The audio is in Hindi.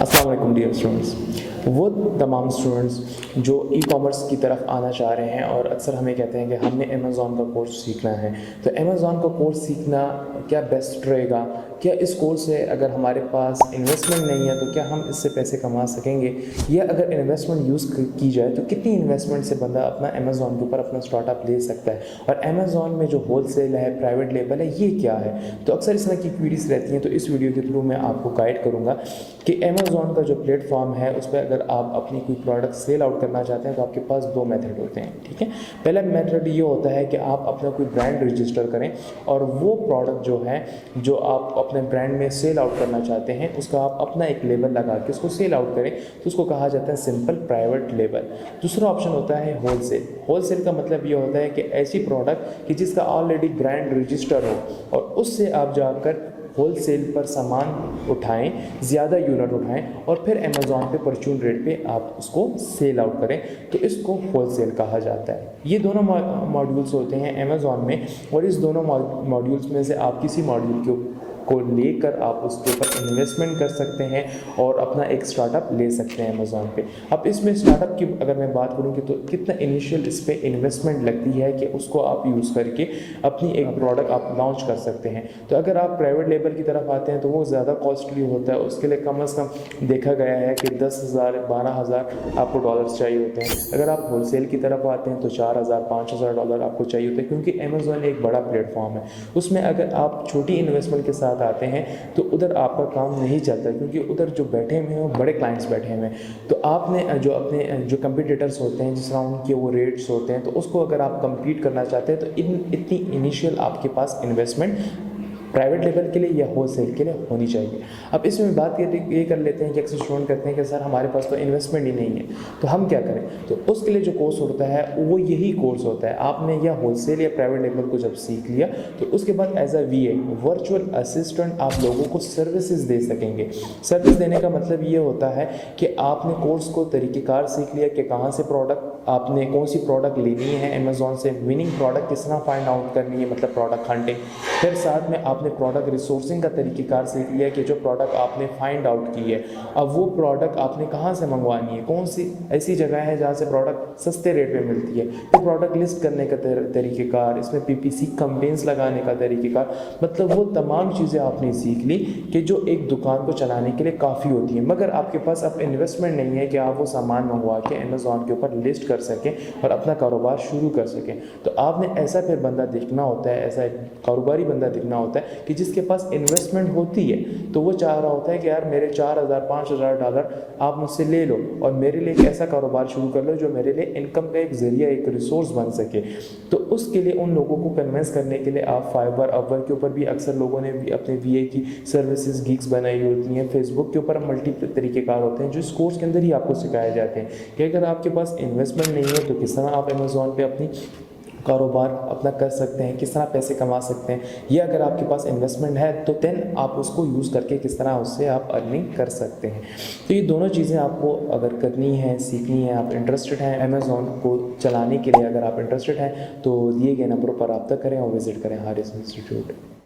अस्सलाम वालेकुम डियर स्टूडेंट्स। वो तमाम स्टूडेंट्स जो ई कॉमर्स की तरफ आना चाह रहे हैं और अक्सर हमें कहते हैं कि हमने अमेज़ॉन का कोर्स सीखना है, तो अमेज़ॉन का कोर्स सीखना क्या बेस्ट रहेगा? क्या इस कोर्स से अगर हमारे पास इन्वेस्टमेंट नहीं है तो क्या हम इससे पैसे कमा सकेंगे? या अगर इन्वेस्टमेंट यूज़ की जाए तो कितनी इन्वेस्टमेंट से बंदा अपना अमेज़ॉन के ऊपर अपना स्टार्टअप ले सकता है? और अमेज़ॉन में जो होलसेल है, प्राइवेट लेबल है, ये क्या है? तो अक्सर इस तरह की क्वेरीज रहती हैं, तो इस वीडियो के थ्रू मैं आपको गाइड करूँगा कि अमेज़ॉन का जो प्लेटफॉर्म है उस पर अगर आप अपनी कोई प्रोडक्ट सेल आउट करना चाहते हैं तो आपके पास दो मेथड होते हैं। ठीक है, पहला मेथड ये होता है कि आप अपना कोई ब्रांड रजिस्टर करें और वो प्रोडक्ट जो है जो आप अपने ब्रांड में सेल आउट करना चाहते हैं उसका आप अपना एक लेबल लगा के उसको सेल आउट करें, तो उसको कहा जाता है सिंपल प्राइवेट लेबल। दूसरा ऑप्शन होता है होलसेल। होलसेल का मतलब ये होता है कि ऐसी प्रोडक्ट कि जिसका ऑलरेडी ब्रांड रजिस्टर हो और उससे आप जाकर होलसेल पर सामान उठाएं, ज़्यादा यूनिट उठाएं और फिर अमेज़ॉन पे परचून रेट पे आप उसको सेल आउट करें, तो इसको होलसेल कहा जाता है। ये दोनों मॉड्यूल्स होते हैं अमेज़ॉन में और इस दोनों मॉड्यूल्स में से आप किसी मॉड्यूल को लेकर आप उसके ऊपर इन्वेस्टमेंट कर सकते हैं और अपना एक स्टार्टअप ले सकते हैं अमेज़ॉन पे। अब इसमें स्टार्टअप की अगर मैं बात करूँ कि तो कितना इनिशियल इस पर इन्वेस्टमेंट लगती है कि उसको आप यूज़ करके अपनी एक प्रोडक्ट आप लॉन्च कर सकते हैं। तो अगर आप प्राइवेट लेबल की तरफ आते हैं तो वो ज़्यादा कॉस्टली होता है, उसके लिए कम से कम देखा गया है कि 10,000 12,000 आपको डॉलर्स चाहिए होते हैं। अगर आप होलसेल की तरफ आते हैं तो 4,000 5,000 डॉलर आपको चाहिए होते हैं, क्योंकि अमेज़ॉन एक बड़ा प्लेटफॉर्म है। उसमें अगर आप छोटी इन्वेस्टमेंट के साथ आते हैं तो उधर आपका काम नहीं चलता, क्योंकि उधर जो बैठे हुए हैं वो बड़े क्लाइंट्स बैठे हुए हैं। तो आपने जो अपने जो कंपटीटर्स होते हैं जिस राउंड के वो रेट्स होते हैं, तो उसको अगर आप कम्पीट करना चाहते हैं तो इतनी इनिशियल आपके पास इन्वेस्टमेंट प्राइवेट लेवल के लिए या होलसेल के लिए होनी चाहिए। अब इसमें बात ये कर लेते हैं कि अक्सर स्टूडेंट कहते हैं कि सर हमारे पास तो इन्वेस्टमेंट ही नहीं है, तो हम क्या करें? तो उसके लिए जो कोर्स होता है वो यही कोर्स होता है। आपने या होलसेल या प्राइवेट लेवल को जब सीख लिया तो उसके बाद as a VA virtual assistant आप लोगों को सर्विसेज दे सकेंगे। सर्विस देने का मतलब ये होता है कि आपने कोर्स को तरीक़ेकार सीख लिया कि कहाँ से प्रोडक्ट आपने कौन सी प्रोडक्ट लेनी है अमेज़ॉन से, विनिंग प्रोडक्ट किस तरह फाइंड आउट करनी है, मतलब प्रोडक्ट हंटिंग। फिर साथ में आपने प्रोडक्ट रिसोर्सिंग का तरीक़ेकार सीख लिया कि जो प्रोडक्ट आपने फाइंड आउट की है अब वो प्रोडक्ट आपने कहाँ से मंगवानी है, कौन सी ऐसी जगह है जहाँ से प्रोडक्ट सस्ते रेट पे मिलती है, तो प्रोडक्ट लिस्ट करने का तरीक़ेकार, इसमें PPC कैंपेन्स लगाने का तरीक़ेकार, मतलब वो तमाम चीज़ें आपने सीख ली कि जो एक दुकान को चलाने के लिए काफ़ी होती है। मगर आपके पास अब इन्वेस्टमेंट नहीं है कि आप वो सामान मंगवा के अमेज़ॉन के ऊपर लिस्ट कर सकें और अपना कारोबार शुरू कर सकें। तो आपने ऐसा फिर बंदा देखना होता है, ऐसा कारोबारी बंदा दिखना होता है कि जिसके पास इन्वेस्टमेंट होती है, तो वो चाह रहा होता है कि यार मेरे 4,000 5,000 डॉलर आप मुझसे ले लो और मेरे लिए एक ऐसा कारोबार शुरू कर लो जो मेरे लिए इनकम का एक ज़रिया, एक रिसोर्स बन सके। तो उसके लिए उन लोगों को कन्विंस करने के लिए आप फाइवर अपवर्क के ऊपर भी अक्सर लोगों ने भी अपने VA की सर्विसेज गिग्स बनाई होती हैं। फेसबुक के ऊपर मल्टी तरीक़ेकार होते हैं जो इस कोर्स के अंदर ही आपको सिखाए जाते हैं कि अगर आपके पास इन्वेस्टमेंट नहीं है तो किस तरह आप अमेज़ॉन पे अपनी कारोबार अपना कर सकते हैं, किस तरह पैसे कमा सकते हैं, या अगर आपके पास इन्वेस्टमेंट है तो देन आप उसको यूज़ करके किस तरह उससे आप अर्निंग कर सकते हैं। तो ये दोनों चीज़ें आपको अगर करनी है, सीखनी है, आप इंटरेस्टेड हैं अमेज़ॉन को चलाने के लिए, अगर आप इंटरेस्टेड हैं तो दिए गए नंबरों पर रब्ता करें और विज़िट करें हारिस इंस्टीट्यूट।